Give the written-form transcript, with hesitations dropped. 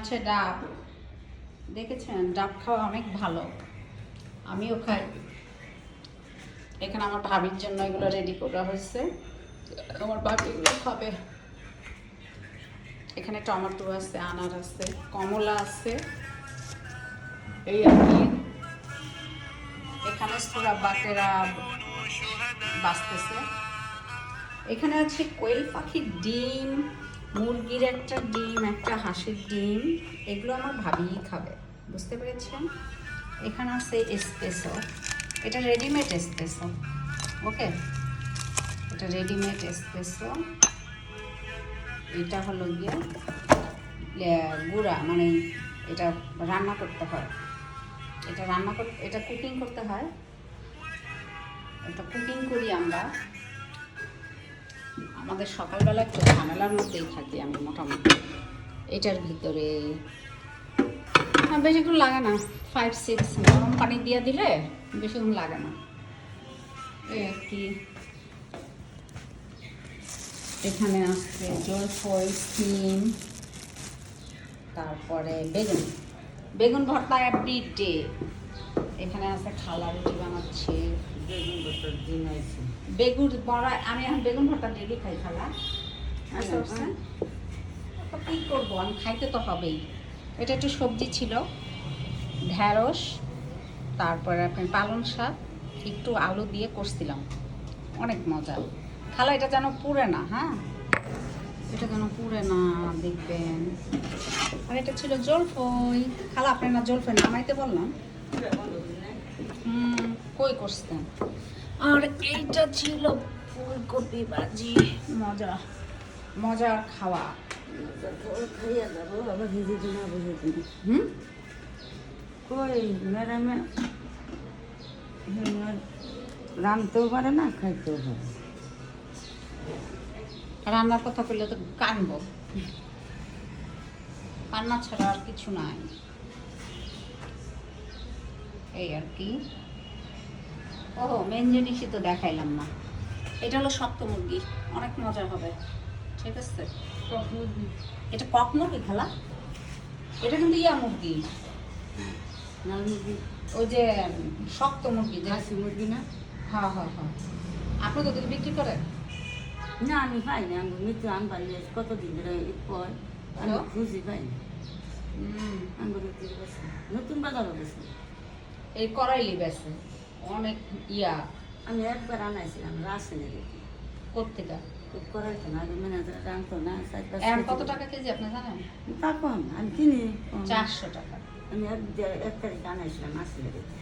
হচ্ছে ডাব। দেখেছেন, ডাব খাওয়া অনেক ভালো, আমিও খাই। এখানে আমার ভাবির জন্য এগুলো রেডি করা হয়েছে, আমার ভাবি এগুলো খাবে। এখানে টমেটো আছে, আনার আছে, কমলা আছে, এই আর কি। এখানে সুরা বাকেরা বাঁচতেছে। এখানে আছে কোয়েল পাখির ডিম, মুরগির একটা ডিম, একটা হাঁসের ডিম। এগুলো আমার ভাবিই খাবে, বুঝতে পেরেছেন। এখানে আছে এসপ্রেসো, এটা রেডিমেড এসপ্রেসো। ওকে, এটা রেডিমেড এসপ্রেসো। এটা হলো গিয়ে গুঁড়া, মানে এটা রান্না করতে হয়, এটা কুকিং করতে হয়, এটা কুকিং করি আমরা। আমাদের সকালবেলা একটু ঝামেলার মধ্যেই থাকি আমি মোটামুটি। এটার ভিতরে বেশিক্ষণ লাগে না, 5-6 গরম পানি দিয়ে দিলে বেশিক্ষণ লাগে না, এই আর কি। এখানে আছে জলফই, সিম, তারপরে বেগুন ভর্তা এভরিডে। এখানে আছে খালা রুটি বানাচ্ছে, বেগুন বড়া। আমি এখন বেগুন ভর্তা ডেলি খাই খালা। তো কী করবো, আমি খাইতে তো হবেই। এটা একটু সবজি ছিল, ঢেঁড়স, তারপরে আপনার পালং শাক, একটু আলু দিয়ে করছিলাম, অনেক মজা। খালা এটা যেন পুড়ে না, হ্যাঁ, এটা যেন পুড়ে না, দেখবেন। আর এটা ছিল জলফই। খালা আপনার না জলফই নামাইতে বললাম, কই করছেন। আর এইটা ছিল ফুলকপি ভাজি, মজা মজার খাওয়া। খাইয়া যাবো আবার ভিজে দিন বুঝে দিন। কই ম্যাডামে রাঁধতেও পারে না, খাইতেও পারে। রান্নার কথা বললে তো কানবো, কান্না ছাড়া আর কিছু নাই, এই আর কি। ও মেন জিনিসই তো দেখাইলাম না। এটা হলো শক্ত মুরগি, অনেক মজা হবে, ঠিক আছে। এটা কক মুরগি খালা, এটা কিন্তু ইয়া মুরগি, লাল মুরগি, ওই যে শক্ত মুরগি, যে হাসি মুরগি না। হ্যাঁ হ্যাঁ হ্যাঁ। আপনি তো যদি বিক্রি করেন? না আমি পাই না, আমি মৃত্যু আনবার নিয়ে কতদিন ধরে পর আমি খুঁজি পাই না। আঙ্গুর গেছে নতুন বাজারও গেছে, এই করাইলি বেছে অনেক ইয়া। আমি একবার আনাইছিলাম রাসেনে দেখি, কোত্থেকে খুব করাইতো না, আগে ম্যানেজার আনতো না। এখন কত টাকা কেজি আপনি জানেন? তখন আমি কিনি 400 টাকা। আমি এক তারিখে আনাইছিলাম রাসেনে দেখি।